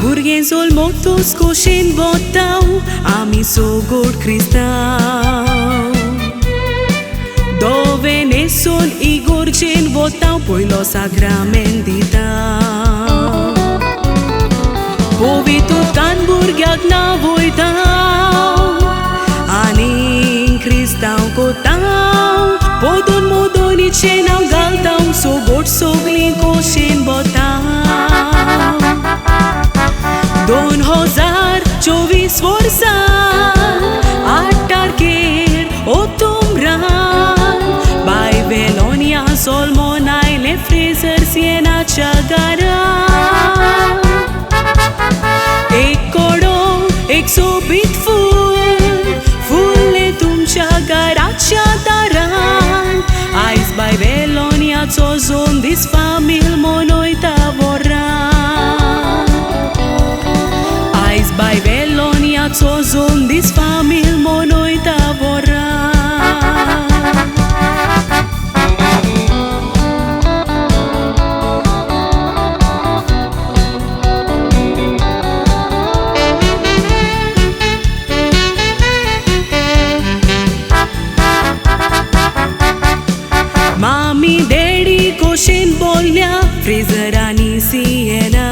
Burgen sol motos koshen botau, ami so god cristau. Dove ne son igor chen botau, poi lo sacramentitau. Povitu tan burgiak na voitau, ani cristau kotau. Podon modoni chenau galtau, so god soglin koshen botau. 2024 वर्षात आटारकेर ओतुमरान बायबेलोनिया सोलमोन आयले फ्रेझर सिएनाच्या घरान एक कोडो 120 फुले तुमच्या घराच्या दारान आयज बायबेलोनियाचो जोन दीस फामील मनयता वरान आयज बायबेलोनियाचो जोन दीस फामील मनयता वरान मामी डॅडी कोशेन बोलल्या फ्रेझरांनी सिएना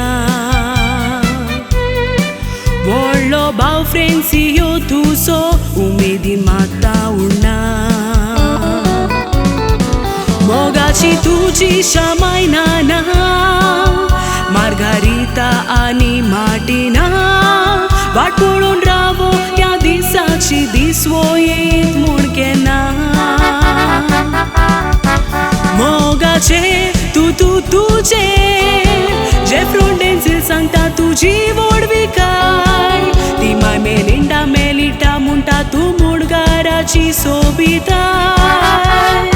व्हडलो भाव फ्रेंसियो तुजो उमेदीन मागता उरना मोगाची तुजी शामाय नाना मार्गारिता आनी मार्टिना वाट पळोवन रावो ह्या दिसाची दिसवो येत म्हूण केन्ना मोगाचे तुजे जे फ्रोंडेन्सील सांगता तुजी व्हडविकाय ती माय मेलिंडा मेलिटा म्हणटा तूं मुडगाराची सोबिताय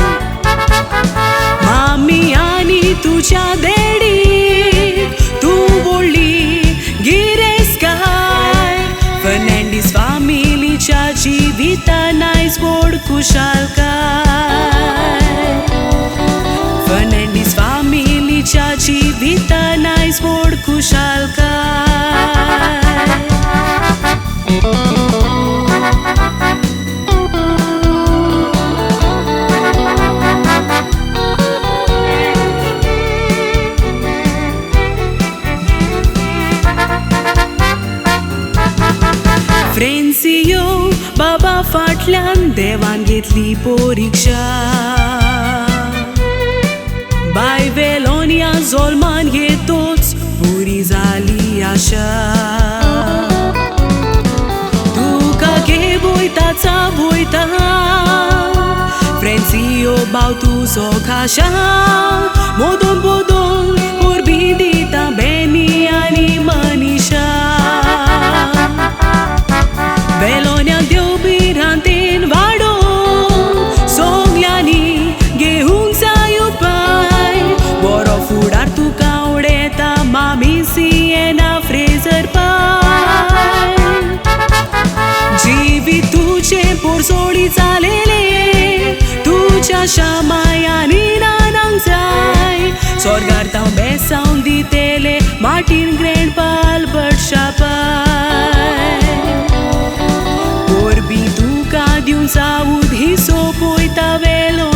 मामी आनी तुज्या देडीक तूं व्हडली गिरेस्तकार फर्नांडीस फामिलीच्या जिवितान आयज व्हड खुशालकाय फर्नांडीस फामिलीच्या जिवितान आयज व्हड खुशालकाय फ्रेंसियो बाबा फाटल्यान देवान घेतली परिक्षा बायबेलोनिया जोल्मान येतोच पुरी जाली आशा तुका घे वयताचा वयता फ्रेंसियो भाव तुजो खाशा मोदोन बोदोन परबी दिता बेनी आनी मनीषा बेलोन्याक देव बिरांतेन वाडो सोगल्यांनी घेवंक जाय उपाय बरो फुडार तुका आवडेता मामी सिएना फ्रेझर पाय जिवीत तुजें पोरसोडी जालेले तुज्या शामायांनी नानांक जाय स्वर्गार तांव बेसावन दितेले मार्टीन ग्रँडपा आल्बर्ट शापाय परबी तुका दिवं जावूद ही सोपयता वेलो